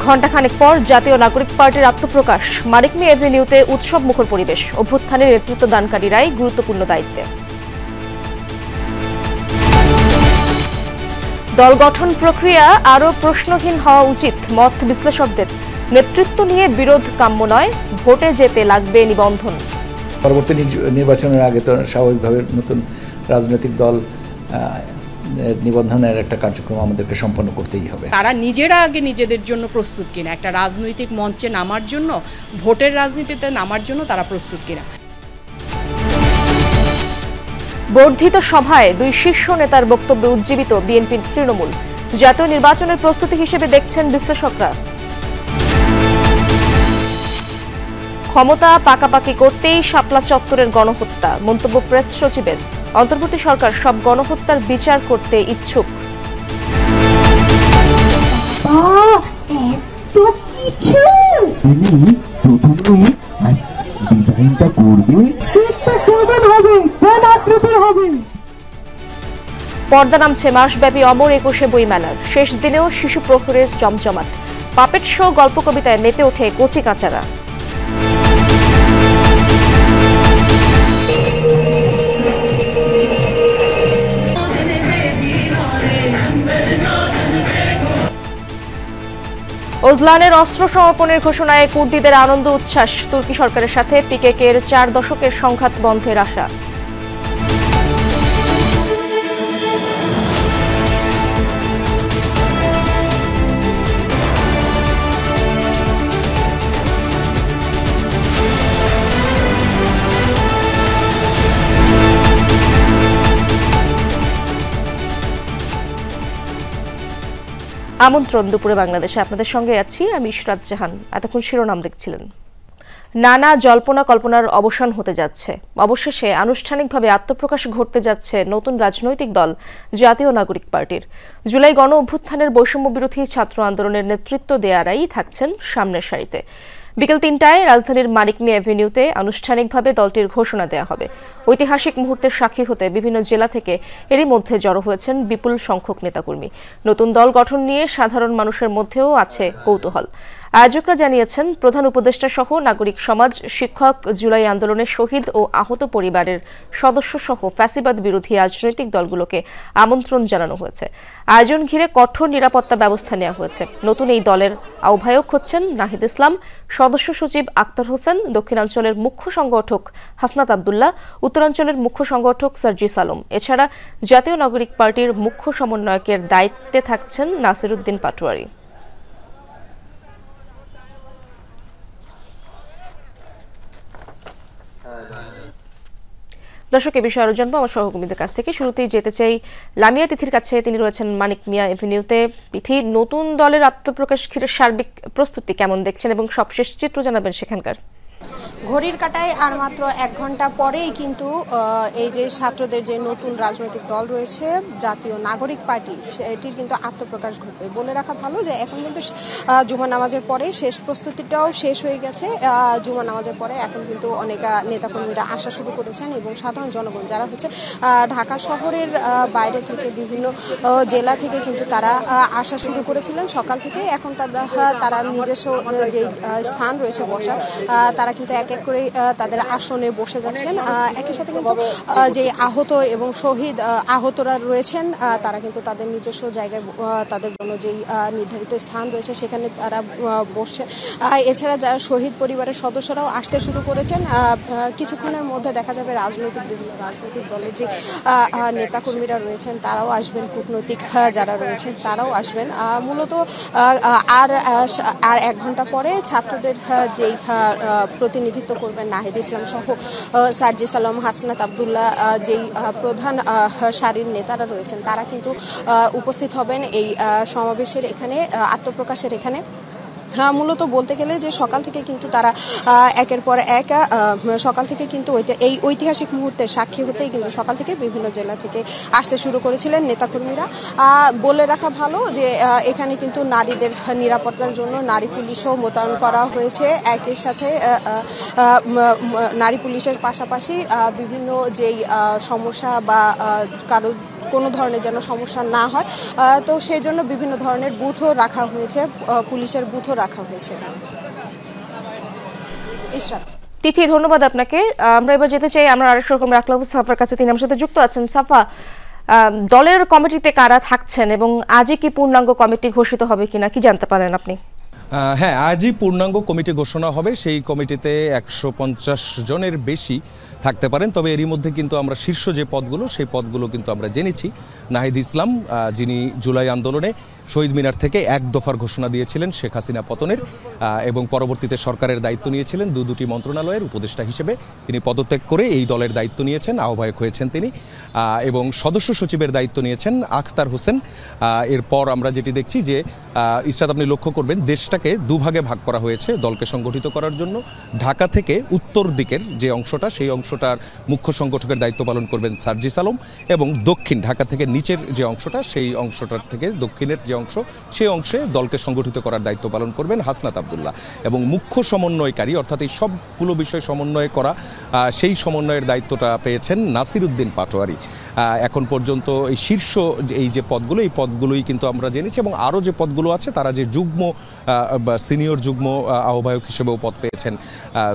ঘণ্টাখানেক পর জাতীয় নাগরিক পার্টির আত্মপ্রকাশ। মানিক মিয়া এভিনিউতে উৎসব মুখর পরিবেশ। অভ্যুত্থানের নেতৃত্ব দানকারীরাই গুরুত্বপূর্ণ দায়িত্বে। দল গঠন প্রক্রিয়া আরও প্রশ্নহীন হওয়া উচিত মত বিশ্লেষকদের। নেতৃত্ব নিয়ে বিরোধ কাম্য নয়, ভোটে যেতে লাগবে নিবন্ধন। পরবর্তী নির্বাচনের আগে তো স্বাভাবিকভাবে নতুন রাজনৈতিক দল নিবন্ধনের একটা কার্যক্রম আমাদেরকে সম্পন্ন করতেই হবে। তারা নিজেরা আগে নিজেদের জন্য প্রস্তুত কিনা, একটা রাজনৈতিক মঞ্চে নামার জন্য, ভোটের রাজনীতিতে নামার জন্য তারা প্রস্তুত কিনা। বর্ধিত সভায় দুই শীর্ষ নেতার বক্তব্যে উজ্জীবিত বিএনপির তৃণমূল। জাতীয় নির্বাচনের প্রস্তুতি হিসেবে দেখছেন বিশ্লেষকরা। ক্ষমতা পাকাপাকি করতেই শাপলা চত্বরের গণহত্যা, মন্তব্য প্রেস সচিবের। অন্তর্বর্তী সরকার সব গণহত্যার বিচার করতে ইচ্ছুক। পর্দা নামছে মাসব্যাপী অমর ২১শে বইমেলার। শেষ দিনেও শিশু প্রহরের জমজমাট। পাপেট শো, গল্প কবিতায় মেতে ওঠে কচি কাচারা। ওজলানের অস্ত্র সমর্পণের ঘোষণায় কুর্দিদের আনন্দ উচ্ছ্বাস। তুর্কি সরকারের সাথে পিকেকের ৪ দশকের সংঘাত বন্ধের আশা। আমন্ত্রণ দুপুরে বাংলাদেশে, আপনাদের সঙ্গে আছি আমি ইশরাত জাহান। এতক্ষণ শিরোনাম দেখছিলেন। নানা জল্পনা কল্পনার অবসান হতে যাচ্ছে। অবশেষে আনুষ্ঠানিকভাবে আত্মপ্রকাশ ঘটতে যাচ্ছে নতুন রাজনৈতিক দল জাতীয় নাগরিক পার্টির। জুলাই গণ অভ্যুত্থানের বৈষম্য বিরোধী ছাত্র আন্দোলনের নেতৃত্ব দেয়ারাই থাকছেন সামনের সারিতে। বিকেল ৩টায় রাজধানীর মানিক মিয়া এভিনিউতে আনুষ্ঠানিকভাবে দলটির ঘোষণা দেওয়া হবে। ঐতিহাসিক মুহূর্তের সাক্ষী হতে বিভিন্ন জেলা থেকে এরই মধ্যে জড়ো হয়েছেন বিপুল সংখ্যক নেতাকর্মী। নতুন দল গঠন নিয়ে সাধারণ মানুষের মধ্যেও আছে কৌতূহল। আয়োজকরা জানিয়েছেন, প্রধান উপদেষ্টা সহ নাগরিক সমাজ, শিক্ষক, জুলাই আন্দোলনের শহীদ ও আহত পরিবারের সদস্য সহ ফ্যাসিবাদ বিরোধী রাজনৈতিক দলগুলোকে আমন্ত্রণ জানানো হয়েছে। আয়োজন ঘিরে কঠোর নিরাপত্তা ব্যবস্থা নেওয়া হয়েছে। নতুন এই দলের আহ্বায়ক হচ্ছেন নাহিদ ইসলাম, সদস্য সচিব আক্তার হোসেন, দক্ষিণাঞ্চলের মুখ্য সংগঠক হাসনাত আবদুল্লাহ, উত্তরাঞ্চলের মুখ্য সংগঠক সার্জিস আলম। এছাড়া জাতীয় নাগরিক পার্টির মুখ্য সমন্বয়কের দায়িত্বে থাকছেন নাসির উদ্দিন পাটোয়ারি। দর্শক, এ বিষয়ে আরো জানবো আমার সহকর্মীদের কাছ থেকে। শুরুতেই যেতে চাই লামিয়া তিথির কাছে। তিনি রয়েছেন মানিক মিয়া এভিনিউতে। তিথি, নতুন দলের আত্মপ্রকাশ ঘিরে সার্বিক প্রস্তুতি কেমন দেখছেন এবং সবশেষ চিত্র জানাবেন সেখানকার। ঘড়ির কাঁটায় আর মাত্র ১ ঘন্টা পরেই কিন্তু এই যে ছাত্রদের যে নতুন রাজনৈতিক দল রয়েছে জাতীয় নাগরিক পার্টি, সেটির কিন্তু আত্মপ্রকাশ ঘটবে। বলে রাখা ভালো যে এখন কিন্তু জুমা নামাজের পরে শেষ প্রস্তুতিটাও শেষ হয়ে গেছে। জুমা নামাজের পরে এখন কিন্তু অনেক নেতাকর্মীরা আসা শুরু করেছেন এবং সাধারণ জনগণ যারা হচ্ছে ঢাকা শহরের বাইরে থেকে বিভিন্ন জেলা থেকে কিন্তু তারা আসা শুরু করেছিলেন সকাল থেকে। এখন তারা নিজস্ব যে স্থান রয়েছে বসার, তারা কিন্তু এক এক করে তাদের আসনে বসে যাচ্ছেন। একই সাথে কিন্তু যে আহত এবং শহীদ আহতরা রয়েছেন তারা কিন্তু তাদের নিজস্ব জায়গায় তাদের জন্য যেই নির্ধারিত স্থান রয়েছে সেখানে তারা বসছে। এছাড়া যারা শহীদ পরিবারের সদস্যরাও আসতে শুরু করেছেন। কিছুক্ষণের মধ্যে দেখা যাবে বিভিন্ন রাজনৈতিক দলের যে নেতাকর্মীরা রয়েছেন তারাও আসবেন, কূটনৈতিক যারা রয়েছেন তারাও আসবেন। মূলত আর ১ ঘন্টা পরে ছাত্রদের যেই প্রতিনিধিত্ব করবেন নাহিদ ইসলাম সহ সার্জিস আলম, হাসনাত আবদুল্লাহ, যেই প্রধান সারির নেতারা রয়েছেন তারা কিন্তু উপস্থিত হবেন এই সমাবেশের এখানে, আত্মপ্রকাশের এখানে। মূলত বলতে গেলে যে সকাল থেকে কিন্তু তারা একের পর এক সকাল থেকে কিন্তু এই ঐতিহাসিক মুহূর্তের সাক্ষী হতেই কিন্তু সকাল থেকে বিভিন্ন জেলা থেকে আসতে শুরু করেছিলেন নেতাকর্মীরা। বলে রাখা ভালো যে এখানে কিন্তু নারীদের নিরাপত্তার জন্য নারী পুলিশও মোতায়েন করা হয়েছে। একই সাথে নারী পুলিশের পাশাপাশি বিভিন্ন যেই সমস্যা বা কারো কোনো ধরনের যেন সমস্যা না হয়। তো সেই জন্য বিভিন্ন ধরনের বুথও রাখা হয়েছে, পুলিশের বুথও রাখা হয়েছে এখানে। ইশরাত। তিথি, ধন্যবাদ আপনাকে। আমরা এবার যেতে চাই আমরা আরেক রকম রাখলাম সাফার কাছে, তিনি আমার সাথে যুক্ত আছেন। সাফা, দলের কমিটিতে কারা থাকছেন এবং আজই কি পূর্ণাঙ্গ কমিটি ঘোষিত হবে কিনা, কি জানতে পারেন আপনি? হ্যাঁ, আজই পূর্ণাঙ্গ কমিটি ঘোষণা হবে। সেই কমিটিতে 150 জনের বেশি থাকতে পারেন। তবে এরই মধ্যে কিন্তু আমরা শীর্ষ যে পদগুলো, সেই পদগুলো কিন্তু আমরা জেনেছি। নাহিদ ইসলাম, যিনি জুলাই আন্দোলনে শহীদ মিনার থেকে এক দফার ঘোষণা দিয়েছিলেন শেখ হাসিনা পতনের, এবং পরবর্তীতে সরকারের দায়িত্ব নিয়েছিলেন দুটি মন্ত্রণালয়ের উপদেষ্টা হিসেবে। তিনি পদত্যাগ করে এই দলের দায়িত্ব নিয়েছেন, আহ্বায়ক হয়েছেন তিনি, এবং সদস্য সচিবের দায়িত্ব নিয়েছেন আখতার হোসেন। এরপর আমরা যেটি দেখছি যে ইসরাত, আপনি লক্ষ্য করবেন দেশটাকে দুভাগে ভাগ করা হয়েছে দলকে সংগঠিত করার জন্য। ঢাকা থেকে উত্তর দিকের যে অংশটা, সেই অংশটার মুখ্য সংগঠকের দায়িত্ব পালন করবেন সার্জিস আলম, এবং দক্ষিণ ঢাকা থেকে নিচের যে অংশটা, সেই অংশটার থেকে দক্ষিণের যে অংশ, সেই অংশে দলকে সংগঠিত করার দায়িত্ব পালন করবেন হাসনাত আবদুল্লাহ। এবং মুখ্য সমন্বয়কারী, অর্থাৎ এই সবগুলো বিষয় সমন্বয় করা, সেই সমন্বয়ের দায়িত্বটা পেয়েছেন নাসির উদ্দিন পাটোয়ারি। এখন পর্যন্ত এই শীর্ষ এই যে পদগুলো, এই পদগুলোই কিন্তু আমরা জেনেছি, এবং আরও যে পদগুলো আছে তারা যে যুগ্ম সিনিয়র যুগ্ম আহ্বায়ক হিসেবেও পদ পেয়েছেন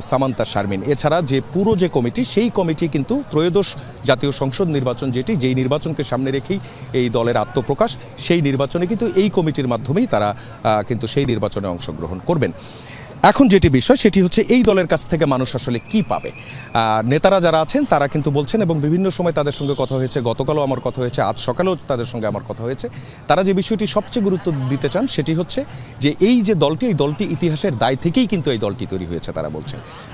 সামান্তা শারমিন। এছাড়া যে পুরো যে কমিটি, সেই কমিটি কিন্তু ত্রয়োদশ জাতীয় সংসদ নির্বাচন, যেই নির্বাচনকে সামনে রেখেই এই দলের আত্মপ্রকাশ, সেই নির্বাচনে কিন্তু এই কমিটির মাধ্যমেই তারা কিন্তু সেই নির্বাচনে অংশগ্রহণ করবেন। এখন যেটি বিষয় সেটি হচ্ছে এই দলের কাছ থেকে মানুষ আসলে কি পাবে। নেতারা যারা আছেন তারা কিন্তু বলছেন, এবং বিভিন্ন সময় তাদের সঙ্গে কথা হয়েছে, গতকালও আমার কথা হয়েছে, আজ সকালেও তাদের সঙ্গে আমার কথা হয়েছে, তারা যে বিষয়টি সবচেয়ে গুরুত্ব দিতে চান সেটি হচ্ছে যে এই যে দলটি, এই দলটি ইতিহাসের দায় থেকেই কিন্তু এই দলটি তৈরি হয়েছে। তারা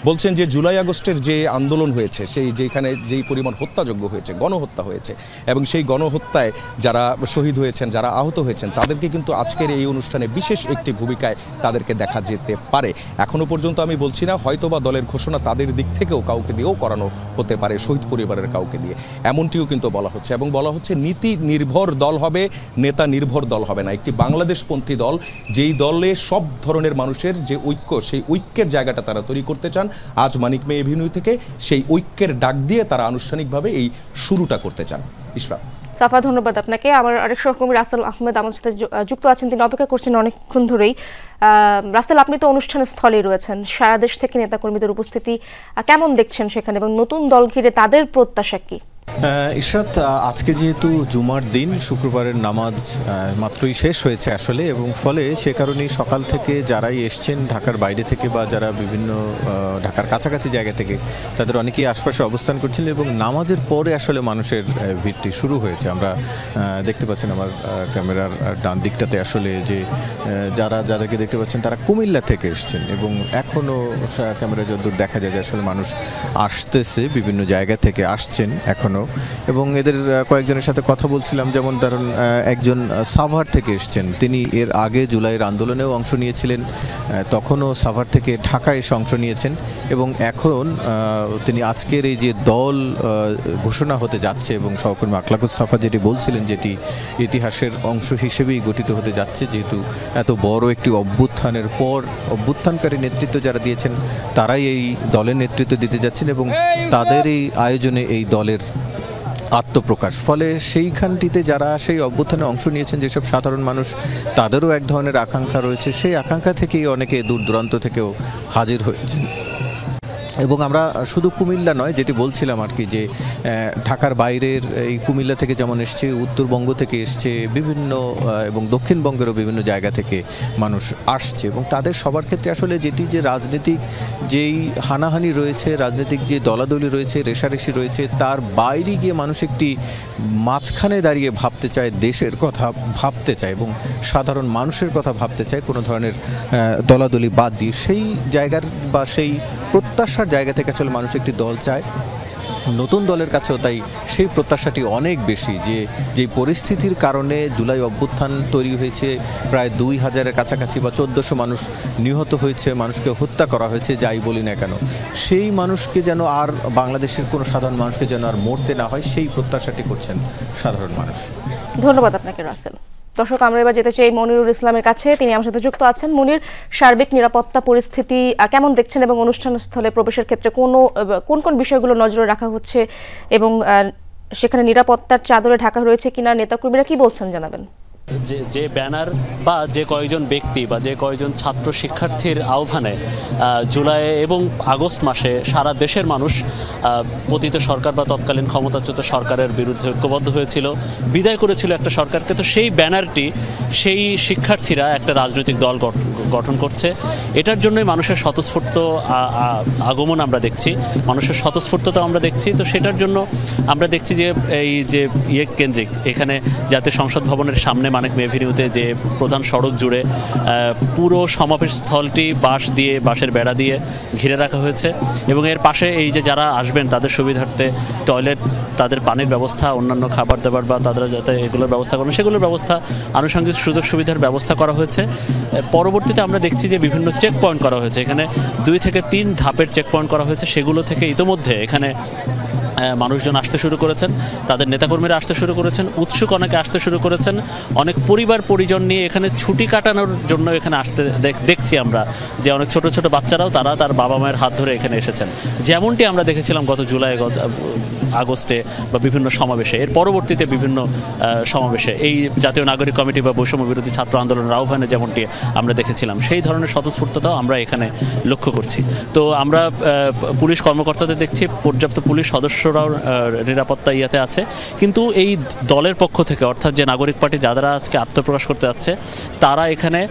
বলছেন যে জুলাই আগস্টের যে আন্দোলন হয়েছে, সেই যেখানে যেই পরিমাণ হত্যাযজ্ঞ হয়েছে, গণহত্যা হয়েছে, এবং সেই গণহত্যায় যারা শহীদ হয়েছেন, যারা আহত হয়েছেন, তাদেরকে কিন্তু আজকের এই অনুষ্ঠানে বিশেষ একটি ভূমিকায় তাদেরকে দেখা যেতে পারে। এখনো পর্যন্ত আমি বলছি না, হয়তোবা দলের ঘোষণা তাদের দিক থেকেও কাউকে দিয়েও করানো হতে পারে, শহীদ পরিবারের কাউকে দিয়ে, এমনটিও কিন্তু বলা হচ্ছে। এবং বলা হচ্ছে নীতি নির্ভর দল হবে, নেতা নির্ভর দল হবে না, একটি বাংলাদেশপন্থী দল, যেই দলে সব ধরনের মানুষের যে ঐক্য, সেই ঐক্যের জায়গাটা তারা তৈরি করতে চান। আজ মানিক মে এভিনিউ থেকে সেই ঐক্যের ডাক দিয়ে তারা আনুষ্ঠানিকভাবে এই শুরুটা করতে চান। ইশরাত। সাফা, ধন্যবাদ আপনাকে। আমার আরেক সহকর্মী রাসেল আহমেদ আমার সাথে যুক্ত আছেন, তিনি অপেক্ষা করছেন অনেকক্ষণ ধরেই। রাসেল, আপনি তো অনুষ্ঠানের স্থলেই রয়েছেন, সারা দেশ থেকে নেতাকর্মীদের উপস্থিতি কেমন দেখছেন সেখানে, এবং নতুন দল ঘিরে তাদের প্রত্যাশা কি? ইশরাত, আজকে যেহেতু জুমার দিন, শুক্রবারের নামাজ মাত্রই শেষ হয়েছে আসলে, এবং ফলে সে কারণেই সকাল থেকে যারাই এসছেন ঢাকার বাইরে থেকে বা যারা বিভিন্ন ঢাকার কাছাকাছি জায়গা থেকে, তাদের অনেকেই আশপাশে অবস্থান করছিলেন, এবং নামাজের পরে আসলে মানুষের ভিড়টি শুরু হয়েছে। আমরা দেখতে পাচ্ছেন আমার ক্যামেরার ডান দিকটাতে আসলে যে যাদেরকে দেখতে পাচ্ছেন তারা কুমিল্লা থেকে এসছেন, এবং এখনও ক্যামেরা যতদূর দেখা যায় যে আসলে মানুষ আসতেছে, বিভিন্ন জায়গা থেকে আসছেন এখনও। এবং এদের কয়েকজনের সাথে কথা বলছিলাম, যেমন ধরুন একজন সাভার থেকে এসছেন, তিনি এর আগে জুলাইয়ের আন্দোলনেও অংশ নিয়েছিলেন, তখনও সাভার থেকে ঢাকায় এসে অংশ নিয়েছেন, এবং এখন তিনি আজকের এই যে দল ঘোষণা হতে যাচ্ছে, এবং সহকর্মী আকলাকুস সাফা যেটি বলছিলেন, যেটি ইতিহাসের অংশ হিসেবেই গঠিত হতে যাচ্ছে, যেহেতু এত বড় একটি অভ্যুত্থানের পর অভ্যুত্থানকারী নেতৃত্ব যারা দিয়েছেন তারাই এই দলের নেতৃত্ব দিতে যাচ্ছেন, এবং তাদের এই আয়োজনে এই দলের আত্মপ্রকাশ। ফলে সেইখানটিতে যারা সেই অভ্যুত্থানে অংশ নিয়েছেন, যেসব সাধারণ মানুষ, তাদেরও এক ধরনের আকাঙ্ক্ষা রয়েছে, সেই আকাঙ্ক্ষা থেকেই অনেকে দূর দূরান্ত থেকেও হাজির হয়েছেন। এবং আমরা শুধু কুমিল্লা নয়, যেটি বলছিলাম আর কি, যে ঢাকার বাইরের এই কুমিল্লা থেকে যেমন এসছে, উত্তরবঙ্গ থেকে এসছে, বিভিন্ন এবং দক্ষিণবঙ্গেরও বিভিন্ন জায়গা থেকে মানুষ আসছে, এবং তাদের সবার ক্ষেত্রে আসলে যেটি যে রাজনৈতিক যেই হানাহানি রয়েছে, রাজনৈতিক যে দলাদলি রয়েছে, রেষারেষি রয়েছে, তার বাইরে গিয়ে মানুষ একটি মাঝখানে দাঁড়িয়ে ভাবতে চায়, দেশের কথা ভাবতে চায়, এবং সাধারণ মানুষের কথা ভাবতে চায়, কোনো ধরনের দলাদলি বাদ দিয়ে। সেই জায়গার বা সেই প্রত্যাশার জায়গা থেকে আসলে মানুষ একটি দল চায়। নতুন দলের কাছেও তাই সেই প্রত্যাশাটি অনেক বেশি, যে পরিস্থিতির কারণে জুলাই অভ্যুত্থান তৈরি হয়েছে, প্রায় 2000-এর কাছাকাছি বা 1400 মানুষ নিহত হয়েছে, মানুষকে হত্যা করা হয়েছে, যাই বলি না কেন, সেই মানুষকে যেন আর বাংলাদেশের কোনো সাধারণ মানুষকে যেন আর মরতে না হয়, সেই প্রত্যাশাটি করছেন সাধারণ মানুষ। ধন্যবাদ আপনাকে রাসেল। দর্শক, আমরা এবার যেতে চাই মনিরুল ইসলামের কাছে, তিনি আমার সাথে যুক্ত আছেন। মনির, সার্বিক নিরাপত্তা পরিস্থিতি কেমন দেখছেন, এবং অনুষ্ঠানস্থলে প্রবেশের ক্ষেত্রে কোন কোন বিষয়গুলো নজরে রাখা হচ্ছে, এবং সেখানে নিরাপত্তার চাদরে ঢাকা রয়েছে কিনা, নেতাকর্মীরা কি বলছেন জানাবেন। যে ব্যানার বা যে কয়েকজন ব্যক্তি বা যে কয়েকজন ছাত্র শিক্ষার্থীর আহ্বানে জুলাই এবং আগস্ট মাসে সারা দেশের মানুষ পতিত সরকার বা তৎকালীন ক্ষমতাচ্যুত সরকারের বিরুদ্ধে ঐক্যবদ্ধ হয়েছিল, বিদায় করেছিল একটা সরকারকে, তো সেই ব্যানারটি সেই শিক্ষার্থীরা একটা রাজনৈতিক দল গঠন করছে। এটার জন্যই মানুষের স্বতঃস্ফূর্ত আগমন আমরা দেখছি, মানুষের স্বতঃস্ফূর্ততা আমরা দেখছি। তো সেটার জন্য আমরা দেখছি যে এই যে কেন্দ্রিক এখানে জাতীয় সংসদ ভবনের সামনে মানিক মে এভিনিউতে যে প্রধান সড়ক জুড়ে পুরো সমাবেশ স্থলটি বাঁশের বেড়া দিয়ে ঘিরে রাখা হয়েছে এবং এর পাশে এই যে যারা আসবেন তাদের সুবিধার্থে টয়লেট, তাদের পানির ব্যবস্থা, অন্যান্য খাবার দাবার বা তারা যাতে এগুলোর ব্যবস্থা করেন সেগুলোর ব্যবস্থা, আনুষঙ্গিক সুযোগ সুবিধার ব্যবস্থা করা হয়েছে। পরবর্তীতে আমরা দেখছি যে বিভিন্ন চেক পয়েন্ট করা হয়েছে, এখানে 2 থেকে 3 ধাপের চেক পয়েন্ট করা হয়েছে। সেগুলো থেকে ইতোমধ্যে এখানে মানুষজন আসতে শুরু করেছেন, তাদের নেতাকর্মীরা আসতে শুরু করেছেন, উৎসুক অনেকে আসতে শুরু করেছেন, অনেক পরিবার পরিজন নিয়ে এখানে ছুটি কাটানোর জন্য এখানে আসতে দেখছি আমরা যে অনেক ছোট ছোট বাচ্চারাও তার বাবা মায়ের হাত ধরে এখানে এসেছেন, যেমনটি আমরা দেখেছিলাম গত জুলাই আগস্টে বা বিভিন্ন সমাবেশে। এর পরবর্তীতে বিভিন্ন সমাবেশে এই জাতীয় নাগরিক কমিটি বা বৈষম্য বিরোধী ছাত্র আন্দোলনের আহ্বানে যেমনটি আমরা দেখেছিলাম সেই ধরনের স্বতঃস্ফূর্ততাও আমরা এখানে লক্ষ্য করছি। তো আমরা পুলিশ কর্মকর্তাদের দেখছি, পর্যাপ্ত পুলিশ সদস্যরাও নিরাপত্তা ইয়াতে আছে, কিন্তু এই দলের পক্ষ থেকে অর্থাৎ যে নাগরিক পার্টি যারা আজকে আত্মপ্রকাশ করতে যাচ্ছে তারা এখানে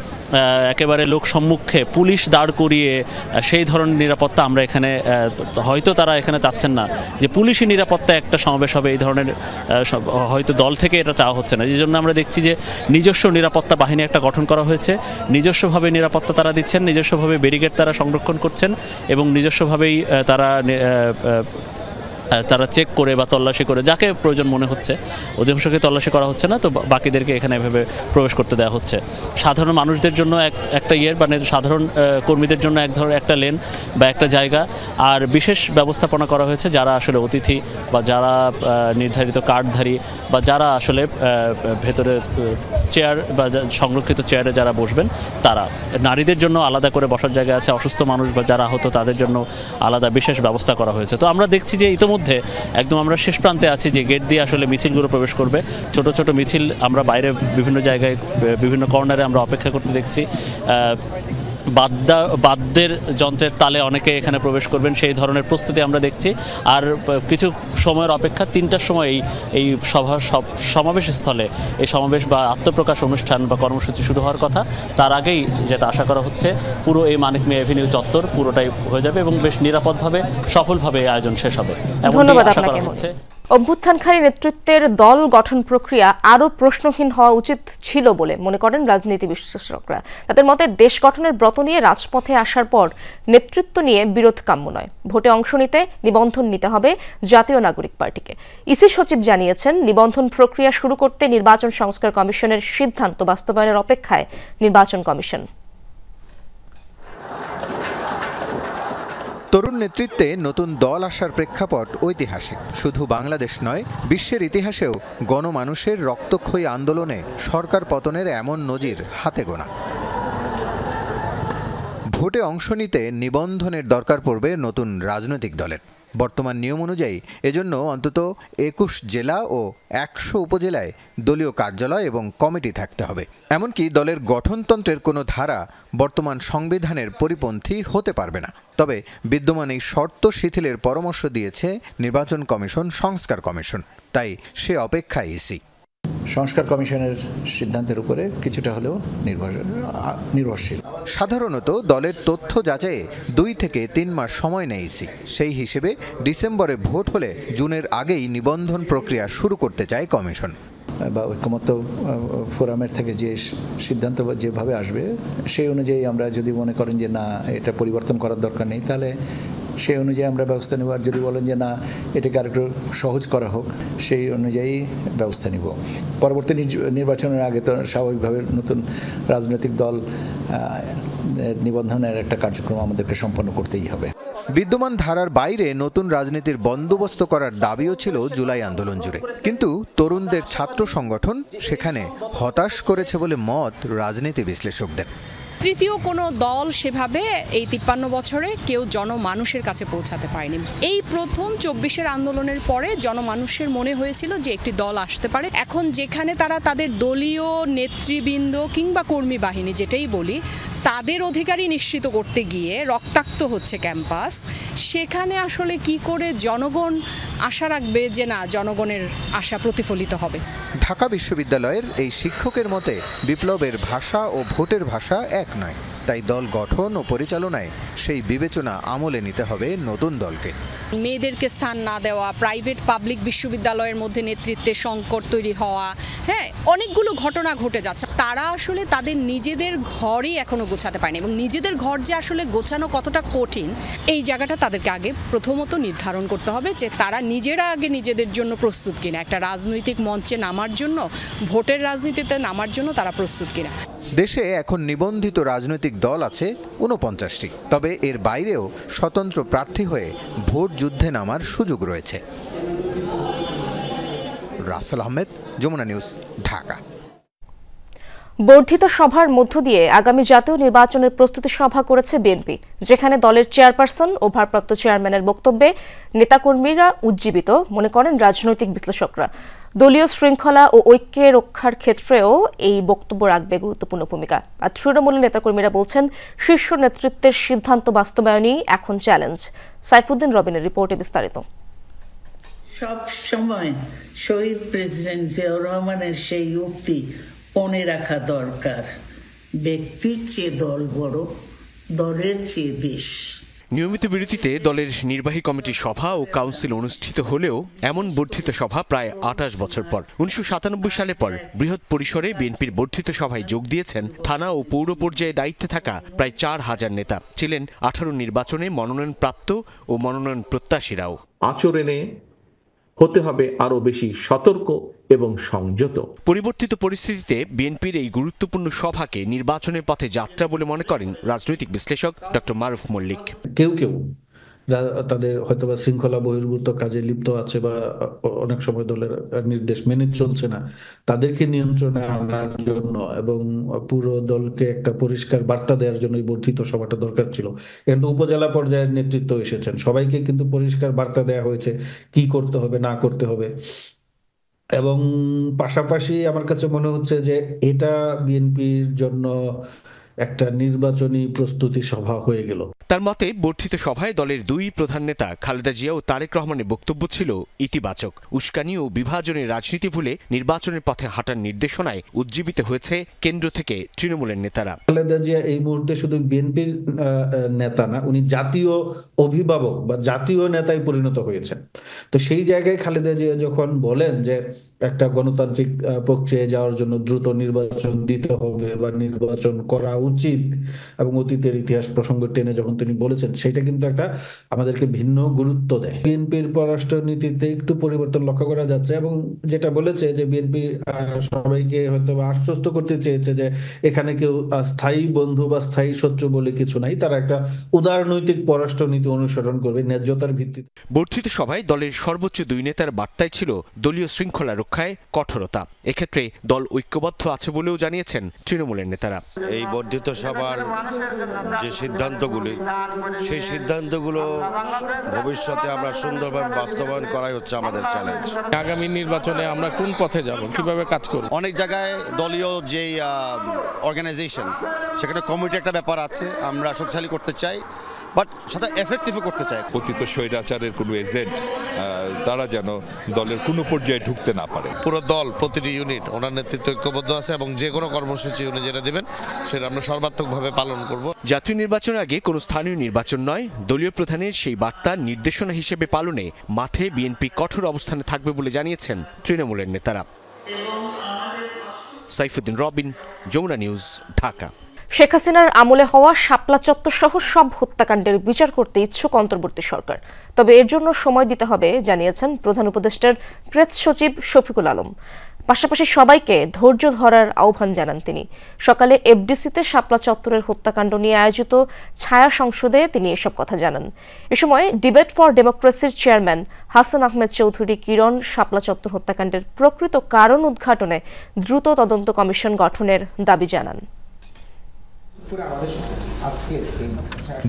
একেবারে লোক সম্মুখে পুলিশ দাঁড় করিয়ে সেই ধরনের নিরাপত্তা আমরা এখানে হয়তো তারা এখানে চাচ্ছেন না যে পুলিশি নিরাপত্তা একটা সমাবেশ হবে, এই ধরনের হয়তো দল থেকে এটা চাওয়া হচ্ছে না। এই জন্য আমরা দেখছি যে নিজস্ব নিরাপত্তা বাহিনী একটা গঠন করা হয়েছে, নিজস্বভাবে নিরাপত্তা তারা দিচ্ছেন, নিজস্বভাবে ব্যারিকেড তারা সংরক্ষণ করছেন এবং নিজস্বভাবেই তারা চেক করে বা তল্লাশি করে যাকে প্রয়োজন মনে হচ্ছে, অধিকাংশকে তল্লাশি করা হচ্ছে না, তো বাকিদেরকে এখানে এভাবে প্রবেশ করতে দেওয়া হচ্ছে। সাধারণ মানুষদের জন্য একটা মানে সাধারণ কর্মীদের জন্য একটা লেন বা একটা জায়গা, আর বিশেষ ব্যবস্থাপনা করা হয়েছে যারা আসলে অতিথি বা যারা নির্ধারিত কার্ডধারী বা যারা আসলে ভেতরে চেয়ার বা সংরক্ষিত চেয়ারে যারা বসবেন তারা। নারীদের জন্য আলাদা করে বসার জায়গা আছে, অসুস্থ মানুষ বা যারা আহত তাদের জন্য আলাদা বিশেষ ব্যবস্থা করা হয়েছে। তো আমরা দেখছি যে ইতিমধ্যে একদম আমরা শেষ প্রান্তে আছি যে গেট দিয়ে আসলে মিছিলগুলো প্রবেশ করবে। ছোট ছোট মিছিল আমরা বাইরে বিভিন্ন জায়গায় বিভিন্ন কর্নারে আমরা অপেক্ষা করতে দেখছি। বাদ্যের যন্ত্রের তালে অনেকে এখানে প্রবেশ করবেন, সেই ধরনের প্রস্তুতি আমরা দেখছি। আর কিছু সময়ের অপেক্ষা 3টার সময় এই সমাবেশ স্থলে এই সমাবেশ বা আত্মপ্রকাশ অনুষ্ঠান বা কর্মসূচি শুরু হওয়ার কথা। তার আগেই যেটা আশা করা হচ্ছে পুরো এই মানিক মে এভিনিউ চত্বর পুরোটাই হয়ে যাবে এবং বেশ নিরাপদভাবে সফলভাবে এই আয়োজন শেষ হবে। ধন্যবাদ আপনাকে। অভ্যুত্থানকারী নেতৃত্বের দল গঠন প্রক্রিয়া আরও প্রশ্নহীন হওয়া উচিত ছিল বলে মনে করেন রাজনীতি বিশ্লেষকরা। তাদের মতে দেশ গঠনের ব্রত নিয়ে রাজপথে আসার পর নেতৃত্ব নিয়ে বিরোধ কাম্য নয়। ভোটে অংশ নিতে নিবন্ধন নিতে হবে জাতীয় নাগরিক পার্টিকে। ইসি সচিব জানিয়েছেন নিবন্ধন প্রক্রিয়া শুরু করতে নির্বাচন সংস্কার কমিশনের সিদ্ধান্ত বাস্তবায়নের অপেক্ষায় নির্বাচন কমিশন। তরুণ নেতৃত্বে নতুন দল আসার প্রেক্ষাপট ঐতিহাসিক। শুধু বাংলাদেশ নয়, বিশ্বের ইতিহাসেও গণমানুষের রক্তক্ষয়ী আন্দোলনে সরকার পতনের এমন নজির হাতে গোনা। ভোটে অংশ নিতে নিবন্ধনের দরকার পড়বে নতুন রাজনৈতিক দলের। বর্তমান নিয়ম অনুযায়ী এজন্য অন্তত 21 জেলা ও 100 উপজেলায় দলীয় কার্যালয় এবং কমিটি থাকতে হবে। এমনকি দলের গঠনতন্ত্রের কোনো ধারা বর্তমান সংবিধানের পরিপন্থী হতে পারবে না। তবে বিদ্যমান এই শর্ত শিথিলের পরামর্শ দিয়েছে নির্বাচন কমিশন, সংস্কার কমিশন। তাই সে অপেক্ষায় ইসি। সংস্কার কমিশনের সিদ্ধান্তের উপরে কিছুটা হলেও নির্ভরশীল। সাধারণত দলের তথ্য যাচাইয়ে 2 থেকে 3 মাস সময় নেয় ইসি। সেই হিসেবে ডিসেম্বরে ভোট হলে জুনের আগেই নিবন্ধন প্রক্রিয়া শুরু করতে চায় কমিশন। বা ঐক্যমত্য ফোরামের থেকে যে সিদ্ধান্ত যেভাবে আসবে সেই অনুযায়ী আমরা যদি মনে করেন যে না এটা পরিবর্তন করার দরকার নেই, তাহলে সেই অনুযায়ী আমরা ব্যবস্থা নেব। আর যদি বলেন যে না এটাকে আরেকটু সহজ করা হোক, সেই অনুযায়ী ব্যবস্থা নিব। পরবর্তী নির্বাচনের আগে তো স্বাভাবিকভাবে নতুন রাজনৈতিক দল নিবন্ধনের একটা কার্যক্রম আমাদেরকে সম্পন্ন করতেই হবে। বিদ্যমান ধারার বাইরে নতুন রাজনীতির বন্দোবস্ত করার দাবিও ছিল জুলাই আন্দোলন জুড়ে, কিন্তু তরুণদের ছাত্র সংগঠন সেখানে হতাশ করেছে বলে মত রাজনীতি বিশ্লেষকদের। তৃতীয় কোনো দল সেভাবে এই 53 বছরে কেউ জনমানুষের কাছে পৌঁছাতে পারেনি। এই প্রথম 24-এর আন্দোলনের পরে জনমানুষের মনে হয়েছিল যে একটি দল আসতে পারে। এখন যেখানে তারা তাদের দলীয় নেতৃবৃন্দ কিংবা কর্মী বাহিনী যেটাই বলি তাদের অধিকারই নিশ্চিত করতে গিয়ে রক্তাক্ত হচ্ছে ক্যাম্পাস, সেখানে আসলে কি করে জনগণ আশা রাখবে যে না জনগণের আশা প্রতিফলিত হবে। ঢাকা বিশ্ববিদ্যালয়ের এই শিক্ষকের মতে বিপ্লবের ভাষা ও ভোটের ভাষা এক নয়, তাই দল গঠন ও পরিচালনায় সেই বিবেচনা আমলে নিতে হবে নতুন দলকে। মেয়েদেরকে স্থান না দেওয়া, প্রাইভেট পাবলিক বিশ্ববিদ্যালয়ের মধ্যে নেতৃত্বের সংকট তৈরি হওয়া, হ্যাঁ অনেকগুলো ঘটনা ঘটে যাচ্ছে। তারা আসলে তাদের নিজেদের ঘরই এখনো গোছাতে পারেনি এবং নিজেদের ঘর যে আসলে গোছানো কতটা কঠিন এই জায়গাটা তাদেরকে আগে প্রথমত নির্ধারণ করতে হবে যে তারা নিজেরা আগে নিজেদের জন্য প্রস্তুত কিনা, একটা রাজনৈতিক মঞ্চে নামার জন্য, ভোটের রাজনীতিতে নামার জন্য তারা প্রস্তুত কিনা। দেশে এখন নিবন্ধিত রাজনৈতিক দল আছে 49টি, তবে এর বাইরেও স্বতন্ত্র প্রার্থী হয়ে ভোট যুদ্ধে নামার সুযোগ রয়েছে। রাসেল আহমেদ, যমুনা নিউজ, ঢাকা। বর্ধিত সভার মধ্য দিয়ে আগামী জাতীয় নির্বাচনের প্রস্তুতি সভা করেছে বিএনপি, যেখানে দলের চেয়ারপারসন ও ভারপ্রাপ্ত চেয়ারম্যানের বক্তব্যে নেতাকর্মীরা উজ্জীবিত মনে করেন রাজনৈতিক বিশ্লেষকরা। দলীয় শৃঙ্খলা ও ঐক্যে রক্ষার ক্ষেত্রেও এই বক্তব্য রাখবে গুরুত্বপূর্ণ ভূমিকা। আর তৃণমূলের নেতাকর্মীরা বলছেন শীর্ষ নেতৃত্বের সিদ্ধান্ত বাস্তবায়নই এখন চ্যালেঞ্জ। সাইফুদ্দিন রবিনের রিপোর্টে বিস্তারিত। সব সময় শহীদ প্রেসিডেন্ট জিয়াউর রহমানের সেই উক্তি মনে রাখা দরকার, ব্যক্তির চেয়ে দল বড়, দলের চেয়ে দেশ। নিয়মিত বিরতিতে দলের নির্বাহী কমিটির সভা ও কাউন্সিল অনুষ্ঠিত হলেও এমন বর্ধিত সভা প্রায় 28 বছর পর। 1997 সালের পর বৃহৎ পরিসরে বিএনপির বর্ধিত সভায় যোগ দিয়েছেন থানা ও পৌর পর্যায়ে দায়িত্বে থাকা প্রায় 4000 নেতা। ছিলেন 18 নির্বাচনে মনোনয়নপ্রাপ্ত ও মনোনয়ন প্রত্যাশীরাও। আচরণে হতে হবে আরো বেশি সতর্ক এবং সংযত। পরিবর্তিত পরিস্থিতিতে বিএনপির এই গুরুত্বপূর্ণ সভাকে নির্বাচনের পথে যাত্রা বলে মনে করেন রাজনৈতিক বিশ্লেষক ডক্টর মারুফ মল্লিক। কেউ তাদের হয়তোবা শৃঙ্খলা বহির্ভূত কাজে লিপ্ত আছে বা অনেক সময় দলের নির্দেশ মেনে চলছে না, তাদেরকে নিয়ন্ত্রণে আনার জন্য এবং পুরো দলকে একটা পরিষ্কার বার্তা দেওয়ার জন্য এই বর্ধিত সভাটা দরকার ছিল। কিন্তু উপজেলা পর্যায়ের নেতৃত্ব এসেছেন, সবাইকে কিন্তু পরিষ্কার বার্তা দেওয়া হয়েছে কি করতে হবে না করতে হবে। এবং পাশাপাশি আমার কাছে মনে হচ্ছে যে এটা বিএনপির জন্য একটা নির্বাচনী প্রস্তুতি সভা হয়ে গেল। তার মতে বর্ধিত সভায় দলের দুই প্রধান নেতা খালেদা জিয়া ও তারেক রহমানের বক্তব্য ছিল ইতিবাচক। উস্কানি ও বিভাজনের রাজনীতি ভুলে নির্বাচনের পথে হাঁটার নির্দেশনায় উজ্জীবিত হয়েছে কেন্দ্র থেকে তৃণমূলের নেতারা। খালেদা জিয়া এই মুহূর্তে শুধু বিএনপির নেতা না, উনি জাতীয় অভিভাবক বা জাতীয় নেতায় পরিণত হয়েছেন। তো সেই জায়গায় খালেদা জিয়া যখন বলেন যে একটা গণতান্ত্রিক প্রক্রিয়ায় যাওয়ার জন্য দ্রুত নির্বাচন দিতে হবে বা নির্বাচন করা উচিত এবং অতীতের ইতিহাস প্রসঙ্গ টেনে যখন তিনি বলেছেন, সেটা কিন্তু একটা আমাদেরকে ভিন্ন গুরুত্ব দেয়। বিএনপির পররাষ্ট্র নীতিতে একটু পরিবর্তন লক্ষ্য করা যাচ্ছে এবং যেটা বলেছে যে বিএনপি সবাইকে হয়তো আশ্বস্ত করতে চেয়েছে যে এখানে কেউ স্থায়ী বন্ধু বা স্থায়ী শত্রু বলে কিছু নাই, তারা একটা উদারনৈতিক পররাষ্ট্র নীতি অনুসরণ করবে ন্যায্যতার ভিত্তিতে। বর্ধিত সভায় দলের সর্বোচ্চ দুই নেতার বার্তায় ছিল দলীয় শৃঙ্খলা রক্ষায় কঠোরতা। এক্ষেত্রে দল ঐক্যবদ্ধ আছে বলেও জানিয়েছেন তৃণমূলের নেতারা। এই বর্ধিত সভার যে সিদ্ধান্তগুলি, সেই সিদ্ধান্তগুলো ভবিষ্যতে আমরা সুন্দরভাবে বাস্তবায়ন করাই হচ্ছে আমাদের চ্যালেঞ্জ। আগামী নির্বাচনে আমরা কোন পথে যাব, কিভাবে কাজ করব। অনেক জায়গায় দলীয় যে অর্গানাইজেশন, সেখানে কমিটি একটা ব্যাপার আছে, আমরা শক্তিশালী করতে চাই, বাট সেটা এফেক্টিভও করতে চাই। পতিত স্বৈরাচারের কোনো এজেন্ট তারা যেন দলের কোনো পর্যায়ে ঢুকতে না পারে। পুরো দল, প্রতিটি ইউনিট ওনার নেতৃত্ব ঐক্যবদ্ধ আছে এবং যে কোনো কর্মসূচি উনি যেটা দেবেন সেটা আমরা সর্বাত্মকভাবে পালন করব। জাতীয় নির্বাচনের আগে কোনো স্থানীয় নির্বাচন নয়, দলীয় প্রধানের সেই বার্তা নির্দেশনা হিসেবে পালনে মাঠে বিএনপি কঠোর অবস্থানে থাকবে বলে জানিয়েছেন তৃণমূলের নেতারা। সাইফুদ্দিন রবিন, যমুনা নিউজ, ঢাকা। শেখ হাসিনার আমলে হওয়া শাপলা চত্বর সহ সব হত্যাকাণ্ডের বিচার করতে ইচ্ছুক অন্তর্বর্তী সরকার, তবে এর জন্য সময় দিতে হবে জানিয়েছেন প্রধান উপদেষ্টার প্রেস সচিব শফিকুল আলম। পাশাপাশি সবাইকে ধৈর্য ধরার আহ্বান জানান তিনি। সকালে এফডিসিতে শাপলা চত্বরের হত্যাকাণ্ড নিয়ে আয়োজিত ছায়া সংসদে তিনি এসব কথা জানান। এ সময় ডিবেট ফর ডেমোক্রেসির চেয়ারম্যান হাসান আহমেদ চৌধুরী কিরণ শাপলা চত্বর হত্যাকাণ্ডের প্রকৃত কারণ উদ্ঘাটনে দ্রুত তদন্ত কমিশন গঠনের দাবি জানান।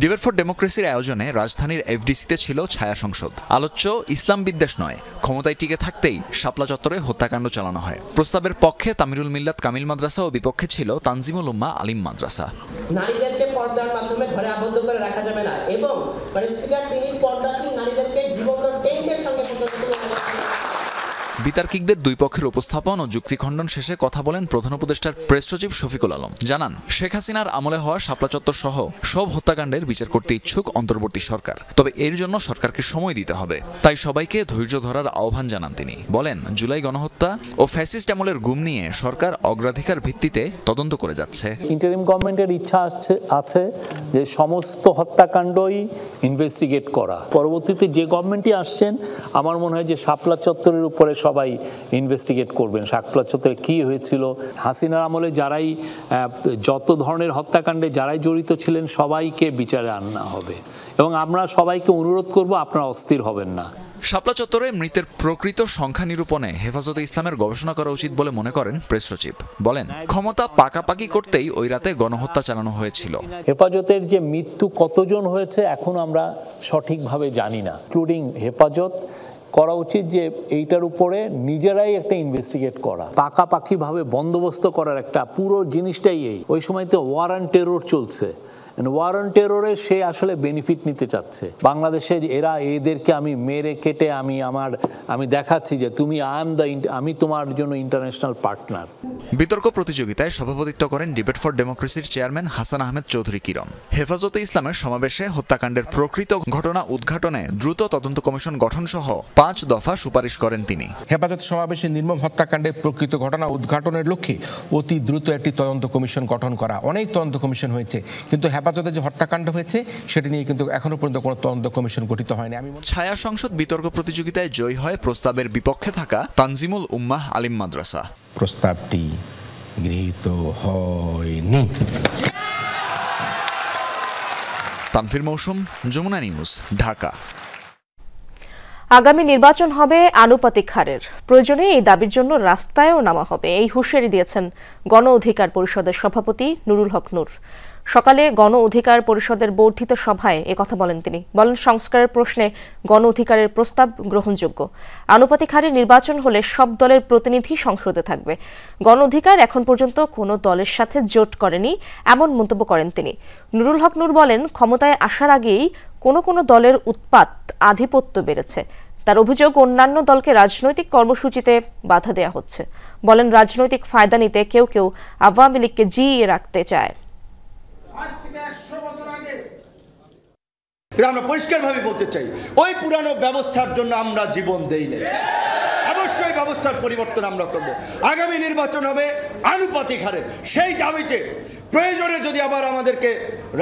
ডিবেট ফর ডেমোক্রেসির আয়োজনে রাজধানীর এফডিসিতে ছিল ছায়া সংসদ। আলোচ্য ইসলাম বিদ্বেষ নয়, ক্ষমতায় টিকে থাকতেই শাপলা চত্বরে হত্যাকাণ্ড চালানো হয়। প্রস্তাবের পক্ষে তামিরুল মিল্লাত কামিল মাদ্রাসা ও বিপক্ষে ছিল তানজিমুল উম্মাহ আলিম মাদ্রাসা। নারীদেরকে পর্দার মাধ্যমে ঘরে আবদ্ধ করে রাখা যাবে না এবং স্পিকার তিনি পর্দাশীল নারীদেরকে জীবনদান টেন্টের সঙ্গে বিতার্কিকদের দুই পক্ষের উপস্থাপন ও যুক্তি খণ্ডন শেষে কথা বলেন প্রধান উপদেষ্টার প্রেস সচিব শফিকুল আলম। জানান, শেখ হাসিনার আমলে হওয়া শাপলা চত্বর সহ সব হত্যাকাণ্ডের বিচার করতে ইচ্ছুক অন্তর্বর্তী সরকার, তবে এর জন্য সরকারকে সময় দিতে হবে। তাই সবাইকে ধৈর্য ধরার আহ্বান জানান তিনি। বলেন, জুলাই গণহত্যা ও ফ্যাসিস্ট আমলের গুম নিয়ে সরকার অগ্রাধিকার ভিত্তিতে তদন্ত করে যাচ্ছে। ইন্টারিম গভর্নমেন্টের ইচ্ছা আছে যে সমস্ত হত্যাকাণ্ডই ইনভেস্টিগেট করা। পরবর্তীতে যে গভর্নমেন্টই আসছেন আমার মনে হয় যে শাপলা চত্বরের উপরে সবাই ইনভেস্টিগেট করবেন, শাপলা চত্বরে কি হয়েছিল। হাসিনার আমলে যারাই যত ধরনের হত্যাকাণ্ডে যারাই জড়িত ছিলেন সবাইকে বিচারে আনা হবে এবং আমরা সবাইকে অনুরোধ করব আপনারা অস্থির হবেন না। শাপলা চত্বরে মৃতের প্রকৃত সংখ্যা নিরূপণে হেফাজতে ইসলামের গবেষণা করা উচিত বলে মনে করেন প্রেস সচিব। বলেন, ক্ষমতা পাকাপাকি করতেই ওই রাতে গণহত্যা চালানো হয়েছিল। হেফাজতের যে মৃত্যু কতজন হয়েছে এখন আমরা সঠিকভাবে জানি না, ইনক্লুডিং হেফাজত। করা উচিত যে এইটার উপরে নিজেরাই একটা ইনভেস্টিগেট করা, পাকাপাকিভাবে বন্দোবস্ত করার একটা পুরো জিনিসটাই এই। ওই সময় তো ওয়ার অন টেরর চলছে, ওয়ার অন টেররে সে আসলে বেনিফিট নিতে চাচ্ছে। বাংলাদেশে এদেরকে আমি মেরে কেটে আমি দেখাচ্ছি যে আমি তোমার জন্য ইন্টারন্যাশনাল পার্টনার। বিতর্ক প্রতিযোগিতায় সভাপতিত্ব করেন ডিবেট ফর ডেমোক্রেসির চেয়ারম্যান হাসান আহমেদ চৌধুরী কিরণ। হেফাজতে ইসলামের সমাবেশে হত্যাকাণ্ডের প্রকৃত ঘটনা উদ্ঘাটনে দ্রুত তদন্ত কমিশন গঠন সহ 5 দফা সুপারিশ করেন তিনি। হেফাজত সমাবেশে নির্মম হত্যাকাণ্ডের প্রকৃত ঘটনা উদ্ঘাটনের লক্ষ্যে অতি দ্রুত একটি তদন্ত কমিশন গঠন করা। অনেক তদন্ত কমিশন হয়েছে, কিন্তু হেফাজতে যে হত্যাকাণ্ড হয়েছে সেটি নিয়ে কিন্তু এখনো পর্যন্ত কোনো তদন্ত কমিশন গঠিত হয়নি। ছায়া সংসদ বিতর্ক প্রতিযোগিতায় জয়ী হয় প্রস্তাবের বিপক্ষে থাকা তানজিমুল উম্মাহ আলিম মাদ্রাসা। প্রস্তাবটি গৃহীত হয়নি। তানফির মৌসুম, যমুনা নিউজ, ঢাকা। আগামী নির্বাচন হবে আনুপাতিক হারের, প্রয়োজনে এই দাবির জন্য রাস্তায়ও নামা হবে, এই হুঁশিয়ারি দিয়েছেন গণ অধিকার পরিষদের সভাপতি নুরুল হক নূর। সকালে গণ অধিকার পরিষদের বর্ধিত সভায় একথা বলেন তিনি। বলেন, সংস্কারের প্রশ্নে গণ অধিকারের প্রস্তাব গ্রহণযোগ্য। আনুপাতিক হারে নির্বাচন হলে সব দলের প্রতিনিধি সংসদে থাকবে। গণ অধিকার এখন পর্যন্ত কোনো দলের সাথে জোট করেনি, এমন মন্তব্য করেন তিনি। নুরুল হক নূর বলেন, ক্ষমতায় আসার আগেই কোনো দলের উৎপাত, আধিপত্য বেড়েছে। তার অভিযোগ, অন্যান্য দলকে রাজনৈতিক কর্মসূচিতে বাধা দেওয়া হচ্ছে। বলেন, রাজনৈতিক ফায়দা নিতে কেউ আওয়ামী লীগকে জিইয়ে রাখতে চায়। আমরা পরিষ্কারভাবে বলতে চাই, ওই পুরানো ব্যবস্থার জন্য আমরা জীবন দেই না। অবশ্যই ব্যবস্থার পরিবর্তন আমরা করব। আগামী নির্বাচন হবে আনুপাতিক হারে। সেই দাবিতে প্রয়োজনে যদি আবার আমাদেরকে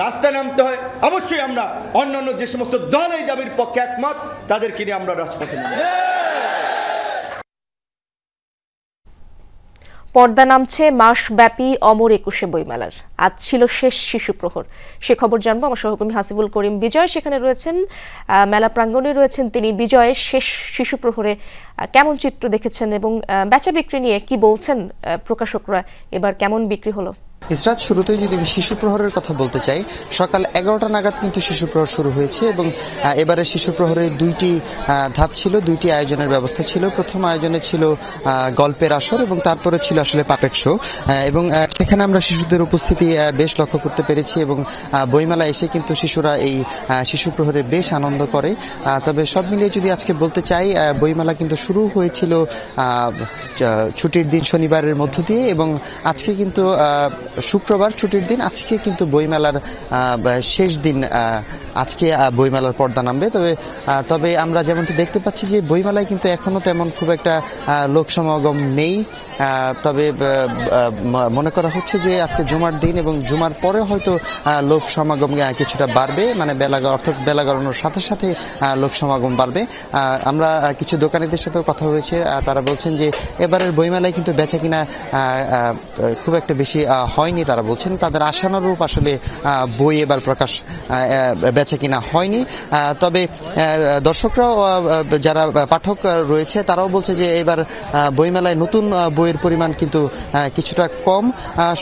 রাস্তায় নামতে হয়, অবশ্যই আমরা অন্যান্য যে সমস্ত দল এই দাবির পক্ষে একমত তাদেরকে নিয়ে আমরা রাজপথে নামব। পর্দা নামছে মাসব্যাপী অমর 21শে বইমেলার। আজ ছিল শেষ শিশু প্রহর। সে খবর জানবো আমার সহকর্মী হাসিবুল করিম বিজয় সেখানে রয়েছেন, মেলা প্রাঙ্গণে রয়েছেন তিনি। বিজয়, শেষ শিশু প্রহরে কেমন চিত্র দেখেছেন এবং বেচা বিক্রি নিয়ে কি বলছেন প্রকাশকরা, এবার কেমন বিক্রি হলো? ইসরাত, শুরুতেই যদি আমি শিশু প্রহরের কথা বলতে চাই, সকাল 11টা নাগাদ কিন্তু শিশু প্রহর শুরু হয়েছে এবং এবারে শিশু প্রহরে 2টি ধাপ ছিল, 2টি আয়োজনের ব্যবস্থা ছিল। প্রথম আয়োজনে ছিল গল্পের আসর এবং তারপরে ছিল আসলে পাপেট শো এবং সেখানে আমরা শিশুদের উপস্থিতি বেশ লক্ষ্য করতে পেরেছি এবং বইমেলা এসে কিন্তু শিশুরা এই শিশু প্রহরে বেশ আনন্দ করে। তবে সব মিলিয়ে যদি আজকে বলতে চাই, বইমেলা কিন্তু শুরু হয়েছিল ছুটির দিন শনিবারের মধ্য দিয়ে এবং আজকে কিন্তু শুক্রবার ছুটির দিন। আজকে কিন্তু বইমেলার শেষ দিন, আজকে বইমেলার পর্দা নামবে। তবে আমরা যেমনটি দেখতে পাচ্ছি যে বইমেলায় কিন্তু এখনো তেমন খুব একটা লোক সমাগম নেই। তবে মনে করা হচ্ছে যে আজকে জুমার দিন এবং জুমার পরে হয়তো লোক সমাগম কিছুটা বাড়বে, মানে অর্থাৎ বেলা গড়ানোর সাথে সাথে লোক সমাগম বাড়বে। আমরা কিছু দোকানিদের সাথেও কথা হয়েছে, তারা বলছেন যে এবারের বইমেলায় কিন্তু বেচা কিনা খুব একটা বেশি হয়নি। তারা বলছেন তাদের আশানুরূপ আসলে বই এবার বেচাকেনা হয়নি। তবে দর্শকরা যারা পাঠক রয়েছে তারাও বলছে যে এবার বইমেলায় নতুন বইয়ের পরিমাণ কিন্তু কিছুটা কম।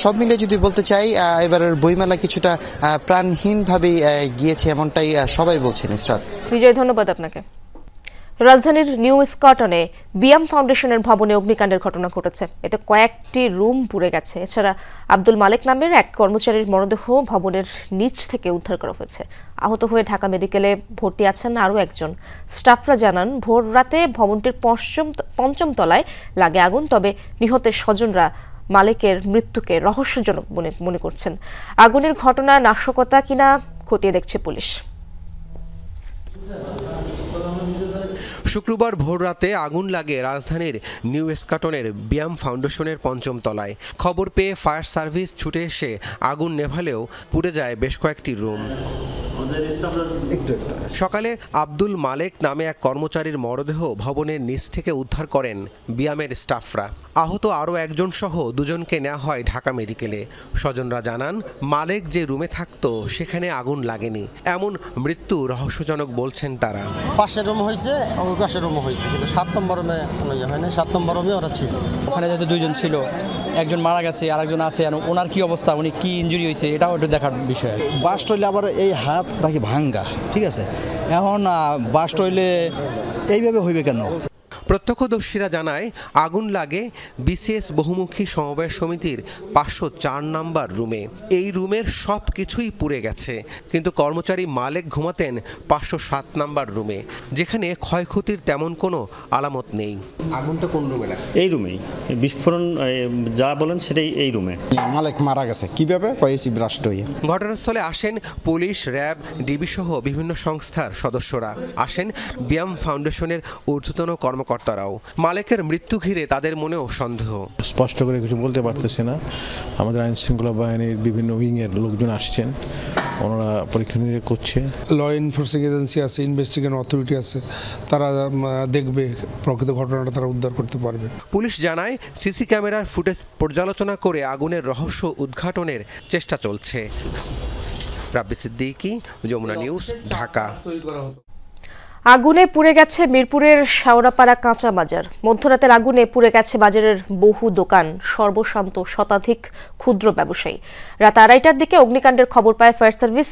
সব মিলে যদি বলতে চাই এবারের বইমেলা কিছুটা প্রাণহীনভাবেই গিয়েছে, এমনটাই সবাই বলছেন। ইসরাত, বিজয়, ধন্যবাদ আপনাকে। রাজধানীর নিউ স্কটনে বিয়াম ফাউন্ডেশনের ভবনে অগ্নিকাণ্ডের ঘটনা ঘটেছে। এতে কয়েকটি রুম পুড়ে গেছে। এছাড়া আব্দুল মালেক নামের এক কর্মচারীর মরদেহ ভবনের নিচ থেকে উদ্ধার করা হয়েছে। আহত হয়ে ঢাকা মেডিকেলে ভর্তি আছেন আরও একজন। স্টাফরা জানান, ভোর রাতে ভবনটির পঞ্চম তলায় লাগে আগুন। তবে নিহতের স্বজনরা মালেকের মৃত্যুকে রহস্যজনক মনে করছেন। আগুনের ঘটনা নাশকতা কিনা খতিয়ে দেখছে পুলিশ। শুক্রবার ভোররাতে আগুন লাগে রাজধানীর নিউ স্কটনের বিয়াম ফাউন্ডেশনের পঞ্চম তলায়। খবর পেয়ে ফায়ার সার্ভিস ছুটে এসে আগুন নেভালেও পুড়ে যায় বেশ কয়েকটি রুম। সকালে আব্দুল মালেক নামে এক কর্মচারীর মরদেহ ভবনের নিচ থেকে উদ্ধার করেন বিয়ামের স্টাফরা। আহত আরও একজন সহ দুজনকে নেওয়া হয় ঢাকা মেডিকেলে। স্বজনরা জানান, মালেক যে রুমে থাকতো সেখানে আগুন লাগেনি। এমন মৃত্যু রহস্যজনক বলছেন তারা। পাশের রুম হয়েছে, পাশের রুম হয়েছে, কিন্তু 7 নম্বর রুমে কোনো ইয়ে হয় না। 7 নম্বর রুমে ওরা ছিল। ওখানে যেহেতু দুইজন ছিল, একজন মারা গেছে আর একজন আছে, ওনার কি অবস্থা, উনি কি ইনজুরি হয়েছে এটাও একটু দেখার বিষয়। বাস্ট হইলে আবার এই হাত নাকি ভাঙ্গা, ঠিক আছে, এখন বাস্ট হইলে এইভাবে হইবে কেন? প্রত্যক্ষদর্শীরা জানায়, আগুন লাগে বিসিএস বহুমুখী সমবায় সমিতির 504 নম্বর রুমে। এই রুমের সব কিছুই পুড়ে গেছে, কিন্তু কর্মচারী মালেক ঘুমাতেন 507 নম্বর রুমে, যেখানে ক্ষয়ক্ষতির তেমন কোনো আলামত নেই। আগুনটা কোন রুমে লাগে? এই রুমেই বিস্ফোরণ, যা বলেন সেটাই এই রুমে। মালেক মারা গেছে কিভাবে? ব্রাস্ট হয়ে। ঘটনাস্থলে আসেন পুলিশ, র্যাব, ডিবি সহ বিভিন্ন সংস্থার সদস্যরা। আসেন বিয়াম ফাউন্ডেশনের ঊর্ধ্বতন কর্মকর্তারাও। মালেকের মৃত্যু ঘিরে তাদের মনেও সন্দেহ। স্পষ্ট করে কিছু বলতে পারতেছে না। আমাদের আইন শৃঙ্খলা বাহিনীর বিভিন্ন উইংয়ের লোকজন আসছেন, ওনারা পরীক্ষা নিরীক্ষা করছে। ল এনফোর্সিং এজেন্সি আছে, ইনভেস্টিগেশন অথরিটি আছে, তারা দেখবে প্রকৃত ঘটনাটা তারা উদ্ধার করতে পারবে। পুলিশ জানায়, সিসি ক্যামেরার ফুটেজ পর্যালোচনা করে আগুনের রহস্য উদ্ঘাটনের চেষ্টা চলছে। রাব্বি সিদ্দিকী, যমুনা নিউজ, ঢাকা। আগুনে পুড়ে গেছে মিরপুরের শেওড়াপাড়া কাঁচা বাজার। মধ্যরাতের আগুনে পুড়ে গেছে বাজারের বহু দোকান, সর্বশান্ত শতাধিক ক্ষুদ্র ব্যবসায়ী। রাত 2:30টার দিকে অগ্নিকাণ্ডের খবর পায় ফায়ার সার্ভিস।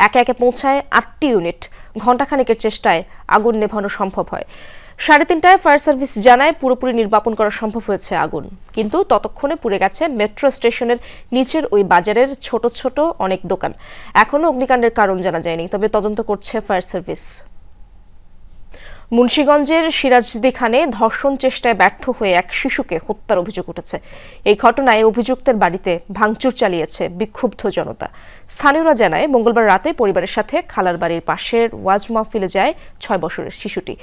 একে একে পৌঁছায় 8টি ইউনিট। ঘণ্টাখানেকের চেষ্টায় আগুন নেভানো সম্ভব হয়। 3:30টায় ফায়ার সার্ভিস জানায়, পুরোপুরি নির্বাপন করা সম্ভব হয়েছে আগুন, কিন্তু ততক্ষণে পুড়ে গেছে মেট্রো স্টেশনের নিচের ওই বাজারের ছোট ছোট অনেক দোকান। এখনও অগ্নিকাণ্ডের কারণ জানা যায়নি, তবে তদন্ত করছে ফায়ার সার্ভিস। মুন্সিগঞ্জের সিরাজদি খানে ধর্ষণ চেষ্টায় ব্যর্থ হয়ে এক শিশুকে হত্যার অভিযোগ উঠেছে। এই ঘটনায় অভিযুক্তের বাড়িতে ভাঙচুর চালিয়েছে বিক্ষুব্ধ জনতা। স্থানীয়রা জানায়, মঙ্গলবার রাতে পরিবারের সাথে খালার বাড়ির পাশের ওয়াজ মাহফিলে যায় 6 বছরের শিশুটি।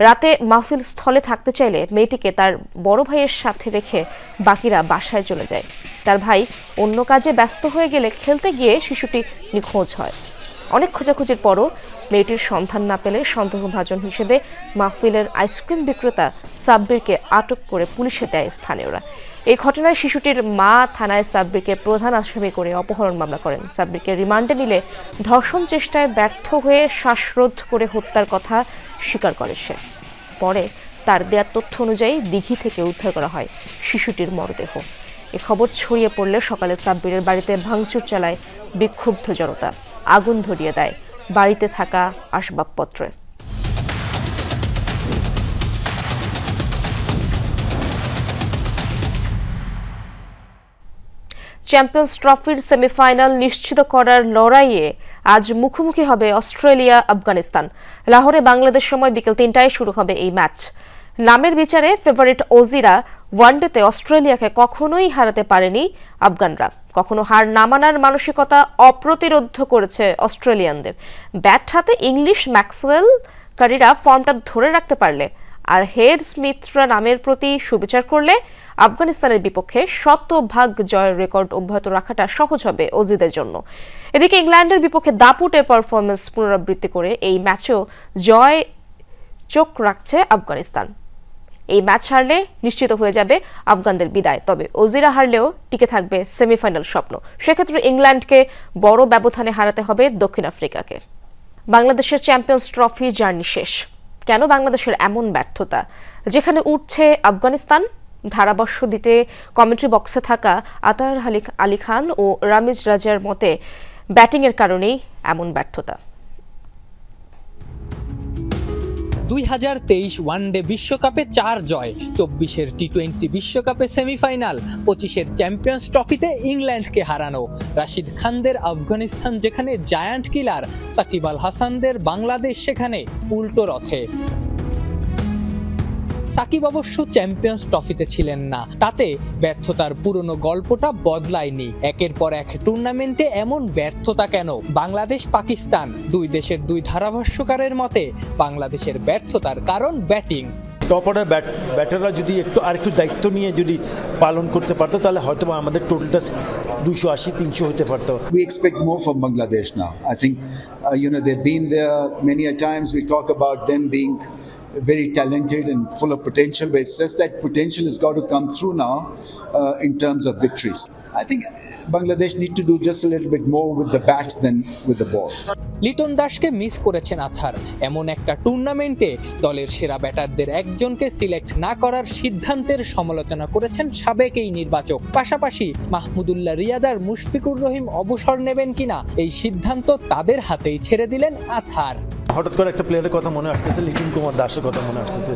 রাতে মাহফিল স্থলে থাকতে চাইলে মেয়েটিকে তার বড় ভাইয়ের সাথে রেখে বাকিরা বাসায় চলে যায়। তার ভাই অন্য কাজে ব্যস্ত হয়ে গেলে খেলতে গিয়ে শিশুটি নিখোঁজ হয়। অনেক খোঁজাখুঁজির পরও মেয়েটির সন্ধান না পেলে সন্দেহভাজন হিসেবে মাহফিলের আইসক্রিম বিক্রেতা সাব্বিরকে আটক করে পুলিশে দেয় স্থানীয়রা। এই ঘটনায় শিশুটির মা থানায় সাব্বিরকে প্রধান আসামি করে অপহরণ মামলা করেন। সাব্বিরকে রিমান্ডে নিলে ধর্ষণ চেষ্টায় ব্যর্থ হয়ে শ্বাসরোধ করে হত্যার কথা স্বীকার করে সে। পরে তার দেওয়া তথ্য অনুযায়ী দিঘি থেকে উদ্ধার করা হয় শিশুটির মরদেহ। এ খবর ছড়িয়ে পড়লে সকালে সাব্বিরের বাড়িতে ভাঙচুর চালায় বিক্ষুব্ধ জনতা। আগুন ধরিয়ে দেয় বাড়িতে থাকা আসবাবপত্রে। চ্যাম্পিয়ন্স ট্রফির সেমিফাইনাল নিশ্চিত করার লড়াইয়ে আজ মুখোমুখি হবে অস্ট্রেলিয়া আফগানিস্তান। লাহোরে বাংলাদেশ সময় বিকেল 3টায় শুরু হবে এই ম্যাচ। নামের বিচারে ফেভারিট অজিরা ওয়ানডেতে অস্ট্রেলিয়াকে কখনোই হারাতে পারেনি আফগানরা। কখনো হার না মানার মানসিকতা অপ্রতিরোধ্য করেছে অস্ট্রেলিয়ানদের। ব্যাট হাতে ইংলিশ ম্যাক্সওয়েলকারীরা ফর্মটা ধরে রাখতে পারলে আর হেড স্মিথরা নামের প্রতি সুবিচার করলে আফগানিস্তানের বিপক্ষে 100% জয়ের রেকর্ড অব্যাহত রাখাটা সহজ হবে অজিদের জন্য। এদিকে ইংল্যান্ডের বিপক্ষে দাপুটে পারফরমেন্স পুনরাবৃত্তি করে এই ম্যাচেও জয় চোখ রাখছে আফগানিস্তান। এই ম্যাচ হারলে নিশ্চিত হয়ে যাবে আফগানদের বিদায়। তবে অজিরা হারলেও টিকে থাকবে সেমিফাইনাল স্বপ্ন। সেক্ষেত্রে ইংল্যান্ডকে বড় ব্যবধানে হারাতে হবে দক্ষিণ আফ্রিকাকে। বাংলাদেশের চ্যাম্পিয়ন্স ট্রফি জার্নি শেষ। কেন বাংলাদেশের এমন ব্যর্থতা? যেখানে উঠছে আফগানিস্তান, ধারাভাষ্য দিতে কমেন্ট্রি বক্সে থাকা আতার আলী খান ও রামিজ রাজার মতে ব্যাটিংয়ের কারণেই এমন ব্যর্থতা। 2023 ওয়ানডে বিশ্বকাপে 4 জয়, 24-এর টি20 বিশ্বকাপে সেমিফাইনাল, 25-এর চ্যাম্পিয়ন্স ট্রফিতে ইংল্যান্ডকে হারানো, রাশিদ খানদের আফগানিস্তান যেখানে জায়ান্ট কিলার, সাকিব আল হাসানদের বাংলাদেশ সেখানে উল্টো রথে। সাকিব অবশ্য চ্যাম্পিয়ন্স ট্রফিতে ছিলেন না, তাতে ব্যর্থতার পুরনো গল্পটা বদলায়নি। একের পর এক টুর্নামেন্টে এমন ব্যর্থতা কেন? বাংলাদেশ পাকিস্তান, দুই দেশের দুই ধারাভাষ্যকারের মতে বাংলাদেশের ব্যর্থতার কারণ ব্যাটিং। টপ অর্ডার ব্যাটাররা যদি আরেকটু দায়িত্ব নিয়ে যদি পালন করতে পারতো তাহলে হয়তো আমাদের টোটালটা 280-300 হতে পারতো। We expect more from Bangladesh now. I think they've been there many a times. We talk about them being very talented and full of potential, but it's just that potential has got to come through now in terms of victories. I think Bangladesh need to do just a little bit more with the bats than with the ball. Liton দাসকে miss করেছেন Arthur. এমন একটা টুর্নামেন্টে দলের সেরা ব্যাটারদের একজনকে select না করার সিদ্ধান্তের সমালোচনা করেছেন সাবেক এই নির্বাচক। পাশাপাশি মাহমুদুল্লাহ রিয়াদার মুশফিকুর রহিম অবসর নেবেন কিনা এই সিদ্ধান্ত তাদের হাতেই ছেড়ে দিলেন আথার। হঠাৎ করে একটা প্লেয়ারের কথা মনে আসতেছে, লিটন কুমার দাসের কথা মনে আসতেছে।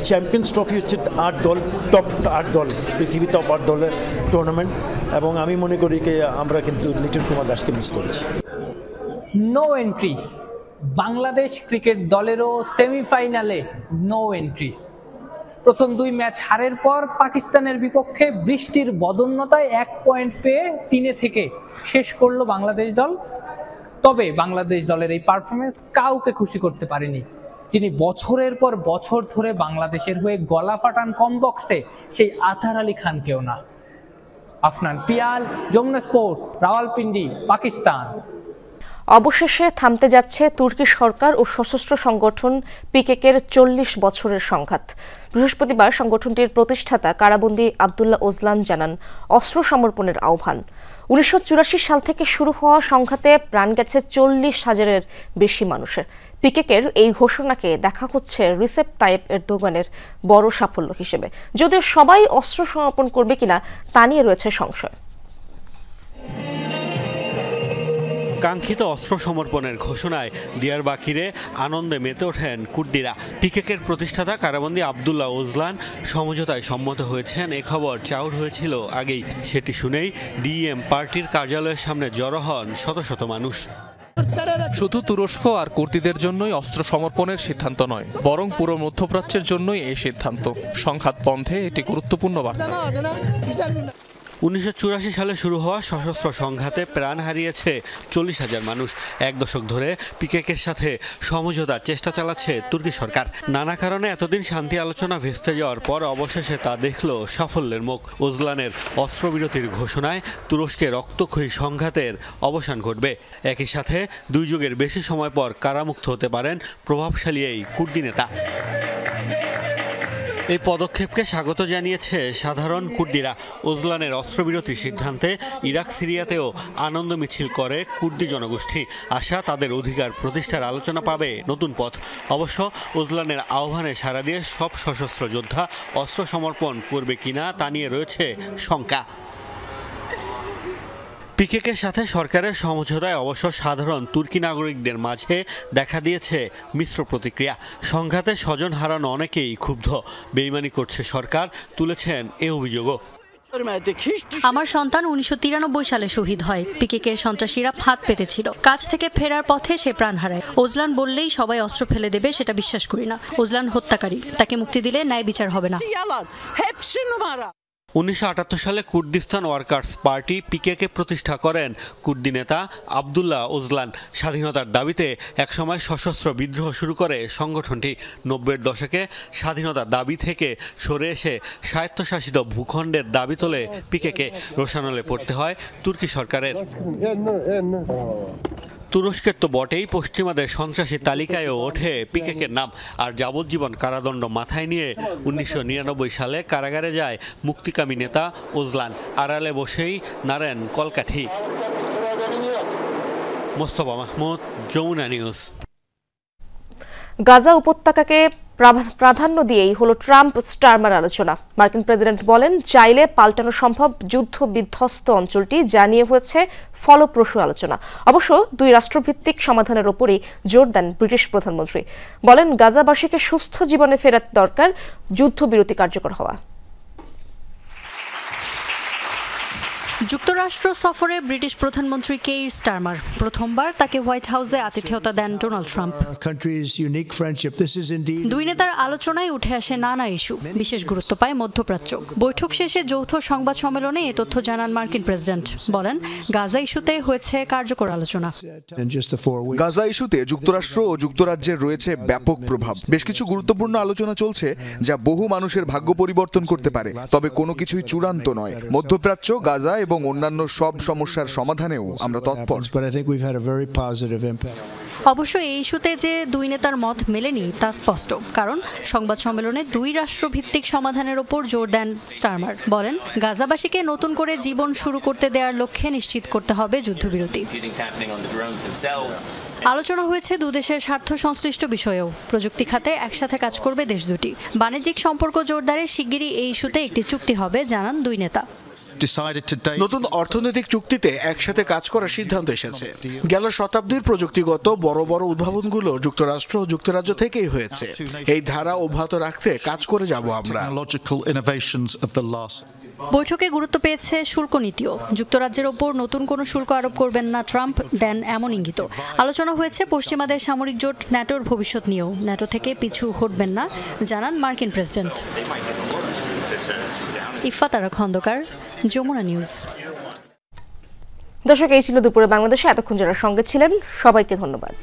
চ্যাম্পিয়ন্স ট্রফি হচ্ছে 8 দল, টপ 8 দল, পৃথিবী টপ 8 দলের টুর্নামেন্ট, এবং আমি মনে করি যে আমরা কিন্তু লিটন কুমার দাসকে মিস করেছি। নো এন্ট্রি, বাংলাদেশ ক্রিকেট দলেরও সেমিফাইনালে নো এন্ট্রি। প্রথম 2 ম্যাচ হারের পর পাকিস্তানের বিপক্ষে বৃষ্টির বদন্যতায় 1 পয়েন্ট পেয়ে 3 থেকে শেষ করলো বাংলাদেশ দল। তবে বাংলাদেশ দলের এই পারফরমেন্স কাউকে খুশি করতে পারেনি। যিনি বছরের পর বছর ধরে বাংলাদেশের হয়ে গলা ফাটান কম বক্সে, সেই আতার আলী খানকেও না। আফনান পিয়াল, যমুনা স্পোর্টস, রাওয়ালপিন্ডি, পাকিস্তান। অবশেষে থামতে যাচ্ছে তুর্কি সরকার ও সশস্ত্র সংগঠন পিকেকের 40 বছরের সংঘাত। বৃহস্পতিবার সংগঠনটির প্রতিষ্ঠাতা কারাবন্দী আব্দুল্লাহ ওজলান জানান অস্ত্র সমর্পণের আহ্বান। 1984 সাল থেকে শুরু হওয়া সংঘাতে প্রাণ গেছে 40,000-এর বেশি মানুষের। পিকেকের এই ঘোষণাকে দেখা হচ্ছে রিসেপ তাইয়েপ এরদোগানের বড় সাফল্য হিসেবে, যদিও সবাই অস্ত্র সমর্পণ করবে কিনা তা নিয়ে রয়েছে সংশয়। কাঙ্ক্ষিত অস্ত্র সমর্পণের ঘোষণায় দিয়ারবাকিরে আনন্দে মেতে ওঠেন কুর্দিরা। পিকেকের প্রতিষ্ঠাতা কারাবন্দী আব্দুল্লাহ ওজলান সমঝোতায় সম্মত হয়েছেন, এ খবর চাউর হয়েছিল আগেই। সেটি শুনেই ডিএম পার্টির কার্যালয়ের সামনে জড়ো হন শত শত মানুষ। শুধু তুরস্ক আর কুর্দিদের জন্যই অস্ত্র সমর্পণের সিদ্ধান্ত নয়, বরং পুরো মধ্যপ্রাচ্যের জন্যই এই সিদ্ধান্ত। সংঘাত বন্ধে এটি গুরুত্বপূর্ণ বার্তা। 1984 সালে শুরু হওয়া সশস্ত্র সংঘাতে প্রাণ হারিয়েছে 40,000 মানুষ। 1 দশক ধরে পিকেকের সাথে সমঝোতার চেষ্টা চালাচ্ছে তুর্কি সরকার। নানা কারণে এতদিন শান্তি আলোচনা ভেস্তে যাওয়ার পর অবশেষে তা দেখল সাফল্যের মুখ। ওজলানের অস্ত্রবিরতির ঘোষণায় তুরস্কে রক্তক্ষয়ী সংঘাতের অবসান ঘটবে। একই সাথে 2 যুগের বেশি সময় পর কারামুক্ত হতে পারেন প্রভাবশালী এই কুর্দি নেতা। এই পদক্ষেপকে স্বাগত জানিয়েছে সাধারণ কুর্দিরা। ওজলানের অস্ত্রবিরতির সিদ্ধান্তে ইরাক সিরিয়াতেও আনন্দ মিছিল করে কুর্দি জনগোষ্ঠী। আশা তাদের অধিকার প্রতিষ্ঠার আলোচনা পাবে নতুন পথ। অবশ্য ওজলানের আহ্বানে সাড়া দিয়ে সব সশস্ত্র যোদ্ধা অস্ত্র সমর্পণ করবে কিনা তা নিয়ে রয়েছে শঙ্কা। পিকেকের সাথে সরকারের সমঝোতায় অবশ্য সাধারণ তুর্কি নাগরিকদের মাঝে দেখা দিয়েছে মিশ্র প্রতিক্রিয়া। সংঘাতে স্বজন হারানো অনেকেই ক্ষুব্ধ। বেইমানি করছে সরকার, তুলেছেন এ অভিযোগও। আমার সন্তান 1993 সালে শহীদ হয়। পিকেকের সন্ত্রাসীরা ফাঁদ পেতেছিল। কাজ থেকে ফেরার পথে সে প্রাণ হারায়। ওজলান বললেই সবাই অস্ত্র ফেলে দেবে, সেটা বিশ্বাস করি না। ওজলান হত্যাকারী, তাকে মুক্তি দিলে ন্যায় বিচার হবে না। 1978 সালে কুর্দিস্তান ওয়ার্কার্স পার্টি পিকেকে প্রতিষ্ঠা করেন কুর্দি নেতা আব্দুল্লাহ ওজলান। স্বাধীনতার দাবিতে একসময় সশস্ত্র বিদ্রোহ শুরু করে সংগঠনটি। 90-এর দশকে স্বাধীনতার দাবি থেকে সরে এসে স্বায়ত্তশাসিত ভূখণ্ডের দাবি তোলে পিকেকে। রোষানলে পড়তে হয় তুর্কি সরকারের। তুরস্কের তো বটেই, পশ্চিমাদের সন্ত্রাসী তালিকায়ও ওঠে পিকেকের নাম। আর যাবজ্জীবন কারাদণ্ড মাথায় নিয়ে 1999 সালে কারাগারে যায় মুক্তিকামী নেতা ওজলান। আড়ালে বসেই নাড়েন কলকাঠি। মোস্তফা মাহমুদ, যমুনা নিউজ। গাজা উপত্যকাকে প্রাধান্য দিয়েই হলো ট্রাম্প স্টারমার আলোচনা। মার্কিন প্রেসিডেন্ট বলেন, চাইলে পাল্টানো সম্ভব যুদ্ধ বিধ্বস্ত অঞ্চলটি, জানিয়ে হয়েছে ফলপ্রসূ আলোচনা। অবশ্য দুই রাষ্ট্রভিত্তিক সমাধানের ওপরই জোর দেন ব্রিটিশ প্রধানমন্ত্রী। বলেন, গাজাবাসীকে সুস্থ জীবনে ফেরার দরকার, যুদ্ধবিরতি কার্যকর হওয়া। যুক্তরাষ্ট্র সফরে ব্রিটিশ প্রধানমন্ত্রী কেইর স্টারমার। প্রথমবার তাকে হোয়াইট হাউসে আতিথেয়তা দেন ডোনাল্ড ট্রাম্প। দুই নেতার আলোচনায় উঠে আসে নানা ইস্যু, বিশেষ গুরুত্ব পায় মধ্যপ্রাচ্য। বৈঠক শেষে যৌথ সংবাদ সম্মেলনে এ তথ্য জানান মার্কিন প্রেসিডেন্ট। বলেন, গাজা ইস্যুতে হয়েছে কার্যকর আলোচনা। গাজা ইস্যুতে যুক্তরাষ্ট্র ও যুক্তরাজ্যের রয়েছে ব্যাপক প্রভাব। বেশ কিছু গুরুত্বপূর্ণ আলোচনা চলছে যা বহু মানুষের ভাগ্য পরিবর্তন করতে পারে, তবে কোনো কিছুই চূড়ান্ত নয়। মধ্যপ্রাচ্য, গাজা এবং অন্যান্য সব সমস্যার সমাধানেও আমরা তৎপর। অবশ্য এই ইস্যুতে যে দুই নেতার মত মেলেনি তা স্পষ্ট, কারণ সংবাদ সম্মেলনে দুই রাষ্ট্রভিত্তিক সমাধানের ওপর জোর দেন স্টারমার। বলেন, গাজাবাসীকে নতুন করে জীবন শুরু করতে দেওয়ার লক্ষ্যে নিশ্চিত করতে হবে যুদ্ধবিরতি। আলোচনা হয়েছে দুদেশের স্বার্থ সংশ্লিষ্ট বিষয়েও। প্রযুক্তি খাতে একসাথে কাজ করবে দেশ দুটি। বাণিজ্যিক সম্পর্ক জোরদারে শিগগিরই এই ইস্যুতে একটি চুক্তি হবে, জানান দুই নেতা। নতুন অর্থনৈতিক চুক্তিতে একসাথে কাজ করার সিদ্ধান্ত এসেছে। গেল শতাব্দীর প্রযুক্তিগত বড় বড় উদ্ভাবনগুলো যুক্তরাষ্ট্র ও যুক্তরাজ্য থেকেই হয়েছে। এই ধারা অব্যাহত রাখতে কাজ করে যাব আমরা। বৈঠকে গুরুত্ব পেয়েছে শুল্ক নীতিও। যুক্তরাজ্যের ওপর নতুন কোনো শুল্ক আরোপ করবেন না ট্রাম্প, দেন এমন ইঙ্গিত। আলোচনা হয়েছে পশ্চিমাদের সামরিক জোট ন্যাটোর ভবিষ্যৎ নিয়েও। ন্যাটো থেকে পিছু হটবেন না, জানান মার্কিন প্রেসিডেন্ট। ইফাতারা খন্দকার, যমুনা নিউজ। দর্শক, এই ছিল দুপুরে বাংলাদেশে। এতক্ষণ যারা সঙ্গে ছিলেন সবাইকে ধন্যবাদ।